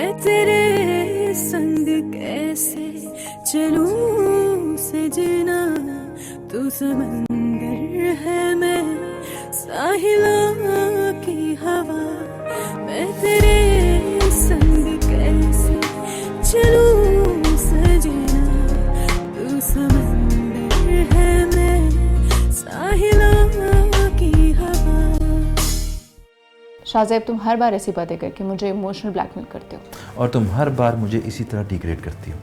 मैं तेरे संग कैसे चलूं सजना, तू समंदर है मैं साहिलों की हवा, मैं तेरे संग कैसे चलूं सजना, तू समंदर है मैं साहिलों की हवा। शाहज़ैब, तुम हर बार ऐसी बातें करके मुझे इमोशनल ब्लैकमेल करते हो और तुम हर बार मुझे इसी तरह डिग्रेड करती हो।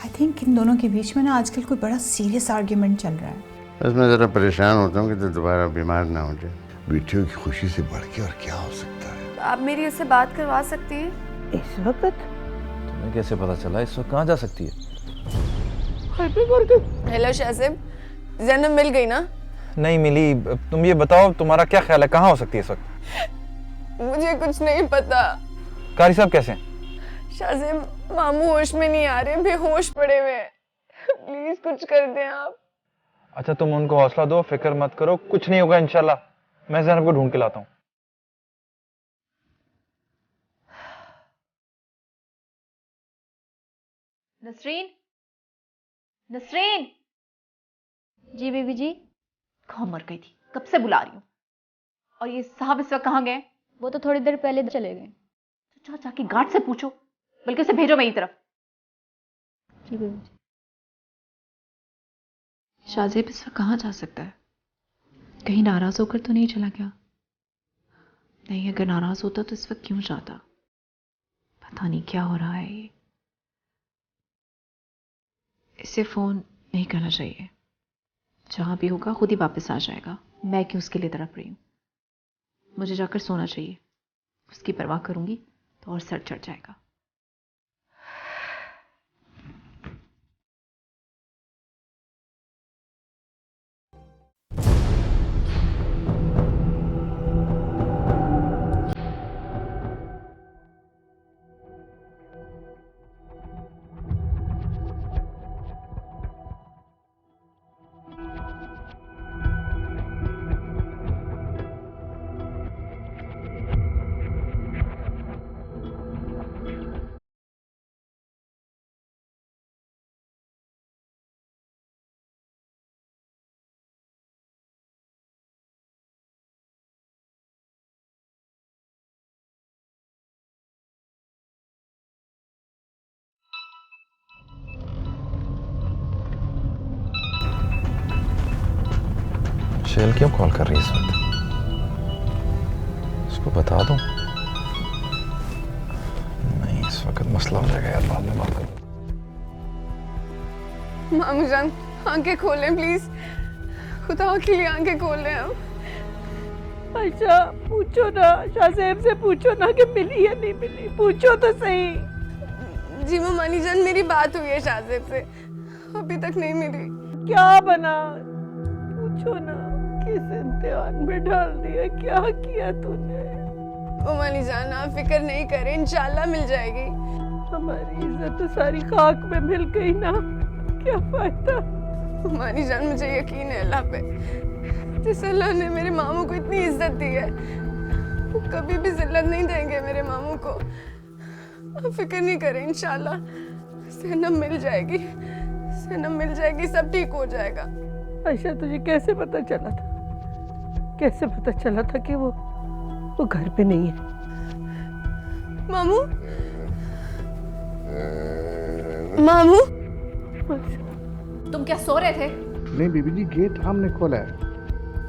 आई थिंक इन दोनों के बीच में ना आजकल कोई बड़ा सीरियस आर्ग्यूमेंट चल रहा है। बस मैं ज़रा परेशान होता हूँ कि तो दोबारा बीमार ना हो जाए। बेटियों की खुशी से बढ़ के और क्या हो सकता है। आप मेरी उससे बात करवा सकती हैं? इस वक्त तुम्हें कैसे पता चला इस वक्त कहाँ जा सकती है? हेलो शाहज़ैब, ज़ैनब मिल गई ना? नहीं मिली। तुम ये बताओ तुम्हारा क्या ख्याल है, कहाँ हो सकती है इस वक्त? मुझे कुछ नहीं पता। कारी साहब कैसे हैं? शाहज़ैब, मामू होश में नहीं आ रहे, बेहोश पड़े हुए हैं। प्लीज कुछ कर दें आप। अच्छा तुम उनको हौसला दो, फिक्र मत करो, कुछ नहीं होगा इंशाल्लाह। मैं ज़ैनब को ढूंढ के लाता हूँ। नसरीन, नसरीन। जी बीबी जी। कहाँ मर गई थी, कब से बुला रही हूँ। और ये साहब इस वक्त कहाँ गए? वो तो थोड़ी देर पहले चले गए। तो जाके गार्ड से पूछो, बल्कि उसे भेजो मेरी तरफ। जी बीबी जी। शाहज़ैब इस वक्त कहाँ जा सकता है? कहीं नाराज होकर तो नहीं चला गया? नहीं, अगर नाराज होता तो इस वक्त क्यों जाता? पता नहीं क्या हो रहा है ये। इसे फोन नहीं करना चाहिए। जहां भी होगा खुद ही वापस आ जाएगा। मैं क्यों उसके लिए तड़प रही हूं? मुझे जाकर सोना चाहिए। उसकी परवाह करूंगी तो और सर चढ़ जाएगा। शेल क्यों कॉल कर रही है इस वक्त? उसको बता दूं? नहीं, इस वक्त मसला हो जाएगा यार, बाद में बात करूं। मामू जान, आंखें खोलें प्लीज, खुदा के लिए आंखें खोल लें हम। अच्छा पूछो ना, शाहज़ैब से पूछो ना कि मिली या नहीं मिली, पूछो तो सही। जी मामानी जान, मेरी बात हुई है शाहज़ैब से, अभी तक नहीं मिली। क्या बना, पूछो ना। किस इम्तिहान में डाल दिया, क्या किया तूने? मामानी जान आप फिक्र नहीं करें, इंशाल्लाह मिल जाएगी। हमारी इज्जत तो सारी खाक में मिल गई ना, क्या फायदा। मामानी जान मुझे यकीन है अल्लाह पे, जिस अल्लाह ने मेरे मामू को इतनी इज्जत दी है वो कभी भी जिल्लत नहीं देंगे मेरे मामू को। आप फिक्र नहीं करें, इंशाल्लाह ज़ैनब मिल जाएगी, ज़ैनब मिल जाएगी, सब ठीक हो जाएगा। अच्छा तुझे कैसे पता चला था, कैसे पता चला था कि वो घर पे नहीं है? मामू, मामू। तुम क्या सो रहे थे? नहीं बीबी जी, गेट हमने खोला है।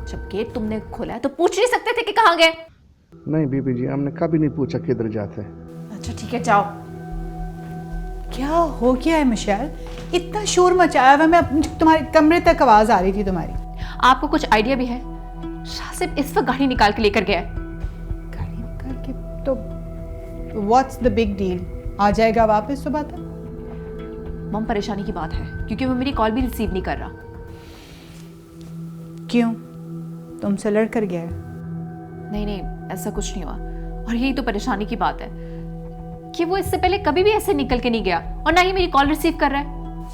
जब गेट तुमने खोला है तो पूछ नहीं सकते थे कि कहाँ गए? नहीं बीबी जी, हमने कभी नहीं पूछा किधर जाते हैं। अच्छा ठीक है, जाओ। क्या हो गया है मिशेल, इतना शोर मचाया हुआ, मैं तुम्हारे कमरे तक आवाज आ रही थी तुम्हारी। आपको कुछ आइडिया भी है? शाहज़ैब इस वक्त गाड़ी निकाल के लेकर गया है। गाड़ी निकाल के? तो व्हाट्स द बिग डील, आ जाएगा वापस सुबह तक? मम, परेशानी की बात है क्योंकि वो मेरी कॉल भी रिसीव नहीं कर रहा। क्यों, तुमसे लड़ कर गया है? नहीं नहीं, ऐसा कुछ नहीं हुआ। और यही तो परेशानी की बात है कि वो इससे पहले कभी भी ऐसे निकल के नहीं गया और ना ही मेरी कॉल रिसीव कर रहा है।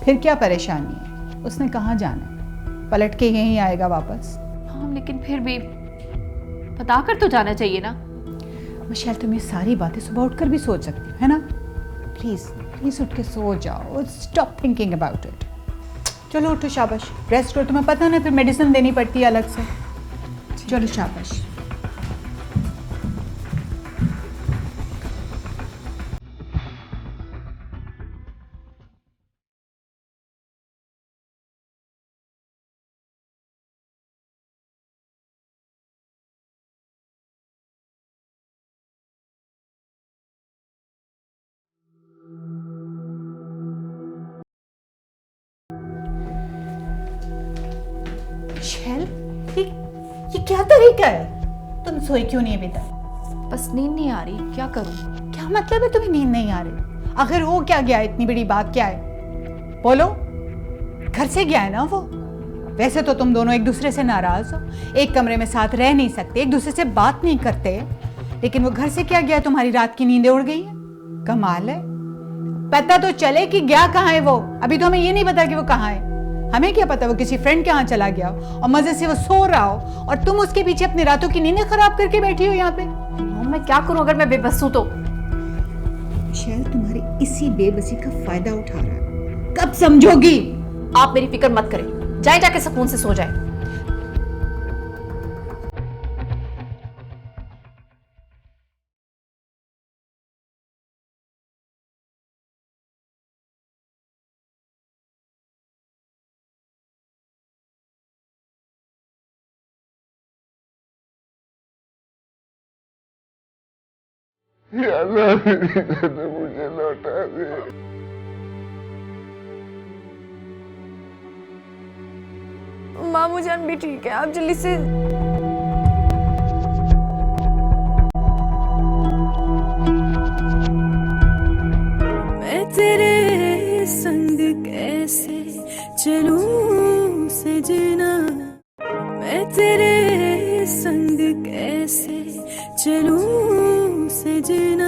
फिर क्या परेशानी है, उसने कहाँ जाना है? पलट के यहीं आएगा वापस। हाँ लेकिन फिर भी बता कर तो जाना चाहिए ना। मिशेल तुम ये सारी बातें सुबह उठकर भी सोच सकती हो, है ना? प्लीज प्लीज उठ के सो जाओ, स्टॉप थिंकिंग अबाउट इट। चलो उठो, शाबाश, रेस्ट करो। तुम्हें पता ना फिर मेडिसिन देनी पड़ती है अलग से। चलो शाबाश। शैल, ये क्या तरीका है? तुम सोई क्यों नहीं अभी तक? बस नींद नहीं आ रही, क्या करूं? क्या मतलब है तुम्हें नींद नहीं आ रही? आखिर हो क्या गया? इतनी बड़ी बात क्या है? बोलो। घर से गया है ना वो? वैसे तो तुम दोनों एक दूसरे से नाराज हो, एक कमरे में साथ रह नहीं सकते, एक दूसरे से बात नहीं करते, लेकिन वो घर से क्या गया? तुम्हारी रात की नींदें उड़ गई है? कमाल है। पता तो चले कि गया कहाँ है वो। अभी तो हमें ये नहीं पता कि वो कहाँ है। हमें क्या पता वो किसी फ्रेंड के यहाँ चला गया हो और मजे से वो सो रहा हो और तुम उसके पीछे अपनी रातों की नींदें खराब करके बैठी हो यहाँ पे। मैं क्या करूं अगर मैं बेबस हूं तो? शैल तुम्हारी इसी बेबसी का फायदा उठा रहा है, कब समझोगी? आप मेरी फिक्र मत करें, जाए जाके सुकून से सो जाए। या अल्लाह, मेरी इज्जत मुझे लौटा दे। मामू जान भी ठीक है, आप जल्दी से। मैं तेरे संग कैसे चलूं सजना, मैं तेरे संग कैसे चलूं सजना।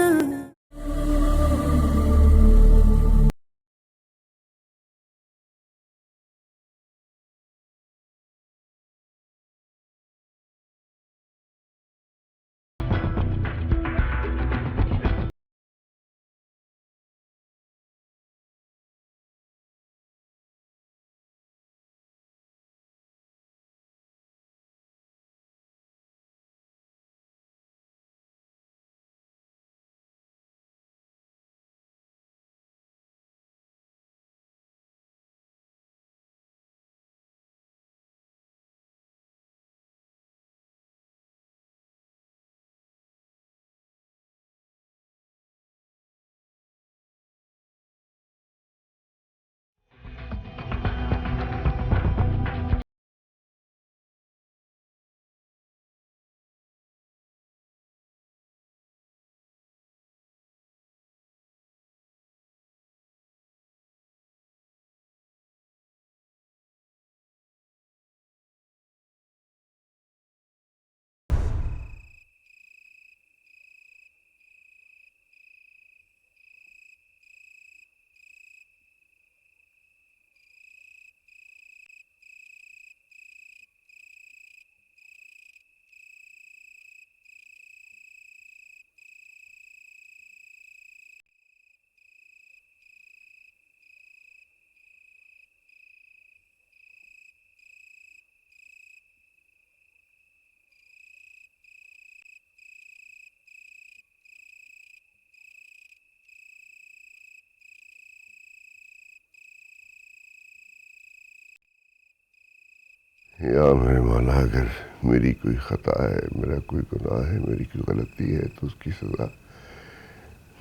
या मेरे मौला, अगर मेरी कोई खता है, मेरा कोई गुनाह है, मेरी कोई गलती है, तो उसकी सजा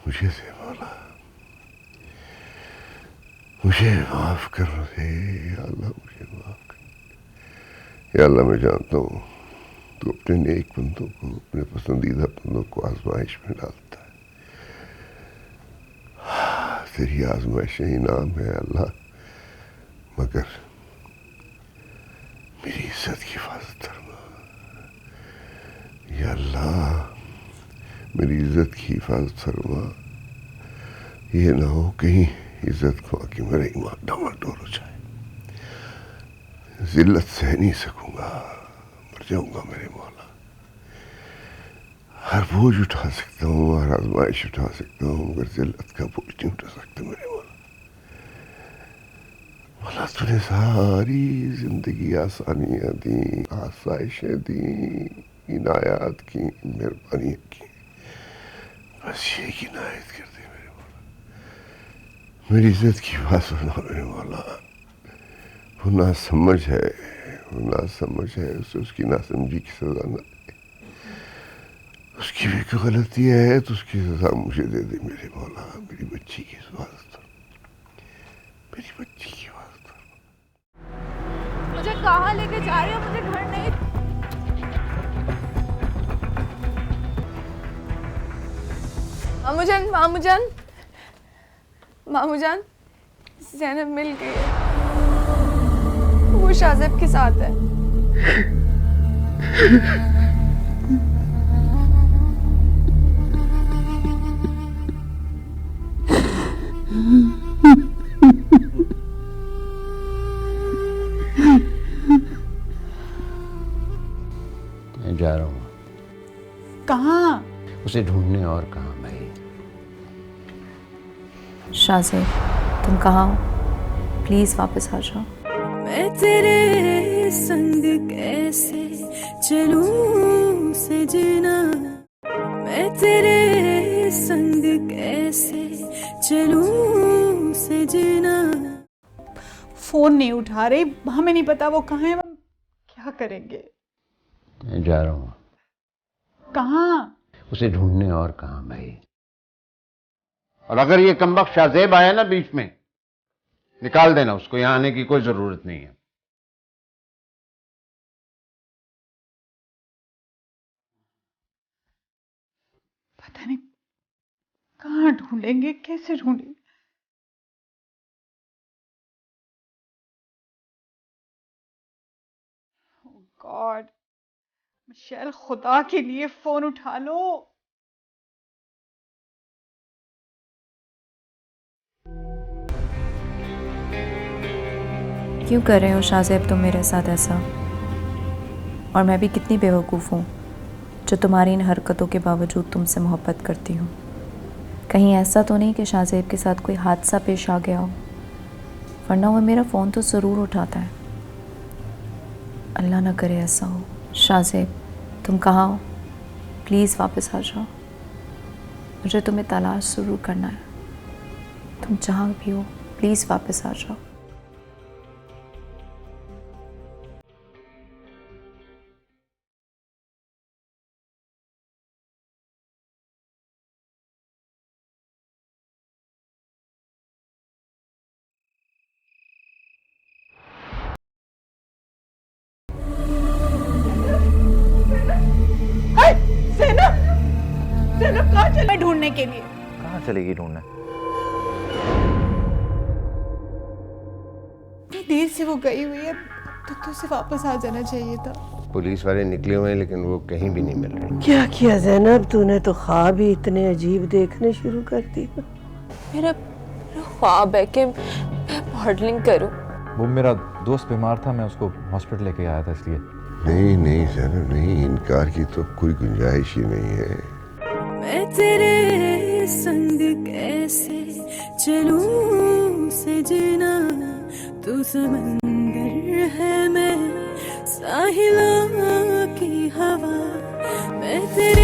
मुझे से मौला, मुझे माफ कर दे। या अल्लाह, मुझे माफ कर। या अल्लाह, मैं जानता हूँ तू अपने नेक बंदों को, अपने पसंदीदा बंदों को आजमाइश में डालता है। तेरी आजमाइश ही नाम है अल्लाह, मगर मेरी इज्जत की हिफाजत फरमा। या अल्लाह, मेरी इज्जत की हिफाजत फरमा। ये ना हो कहीं इज्जत खो के मेरा ईमान डामाडोल हो जाए। जिल्लत सह नहीं सकूंगा, मर जाऊंगा मेरे मौला। हर बोझ उठा सकता हूँ, हर आजमाइश उठा सकता हूँ, मगर जिल्लत का बोझ नहीं उठा सकता मेरे मौला। मौला तूने सारी जिंदगी आसानियाँ दी, आसाइशें दी, इनायात की, मेहरबानी की, बस ये इनायत कर दे मेरे मौला। मेरी इज्जत की बात सुना मेरे मौला। वो नासमझ है, वो नासमझ है, उसे उसकी नासमझी की सजा न दे। उसकी भी कोई गलती है तो उसकी सजा मुझे दे दे मेरे मौला। मेरी बच्ची की हिफाजत, मेरी बच्ची की हिफाजत। मुझे कहाँ लेके जा रहे हो? मुझे घर नहीं। मामूजान, मामूजान, मामूजान, ज़ैनब मिल गई है। वो शाज़ेब के साथ है। मैं जा रहा हूँ। कहाँ? उसे ढूंढने। और कहाँ भाई? शाज़ेब, तुम कहाँ हो? प्लीज़ वापस आ जाओ। मैं तेरे संग कैसे चलूं सजना, मैं तेरे संग कैसे चलूं सजना। फोन नहीं उठा रहे, हमें नहीं पता वो कहाँ है, हम क्या करेंगे? मैं जा रहा हूँ। कहाँ? उसे ढूंढने। और कहाँ भाई? और अगर ये कमबख्त शाज़ेब आया ना बीच में, निकाल देना उसको। यहां आने की कोई जरूरत नहीं है। पता नहीं कहाँ ढूंढेंगे, कैसे ढूंढेंगे? ओह गॉड, मिशेल, खुदा के लिए फोन उठा लो। क्यों कर रहे हो शाज़ेब तुम मेरे साथ ऐसा? और मैं भी कितनी बेवकूफ़ हूँ जो तुम्हारी इन हरकतों के बावजूद तुमसे मोहब्बत करती हूँ। कहीं ऐसा तो नहीं कि शाज़ेब के साथ कोई हादसा पेश आ गया हो, वरना वो मेरा फ़ोन तो ज़रूर उठाता है। अल्लाह ना करे ऐसा हो। शाज़ेब, तुम कहाँ हो? प्लीज़ वापस आ जाओ। मुझे तुम्हें तलाश ज़रूर करना है। तुम जहाँ भी हो प्लीज़ वापस आ जाओ। ज़ैनब कहाँ चले ढूंढने के लिए? कहाँ चलेगी ढूंढने? इतनी देर से वो गई हुई है, अब तक तो उसे वापस आ जाना चाहिए था। पुलिस वाले निकले हुए हैं लेकिन वो कहीं भी नहीं मिल रहे। क्या किया ज़ैनब तूने? तो ख्वाब ही इतने अजीब देखने शुरू कर दिए। मेरा ख्वाब है कि मैं मॉडलिंग करूं। वो मेरा दोस्त बीमार था, मैं उसको हॉस्पिटल लेके आया था इसलिए। नहीं नहीं ज़ैनब नहीं, इनकार की तो कोई गुंजाइश ही नहीं है। मैं तेरे संग कैसे चलूं सजना, तू समंदर है मैं साहिला की हवा। मैं तेरे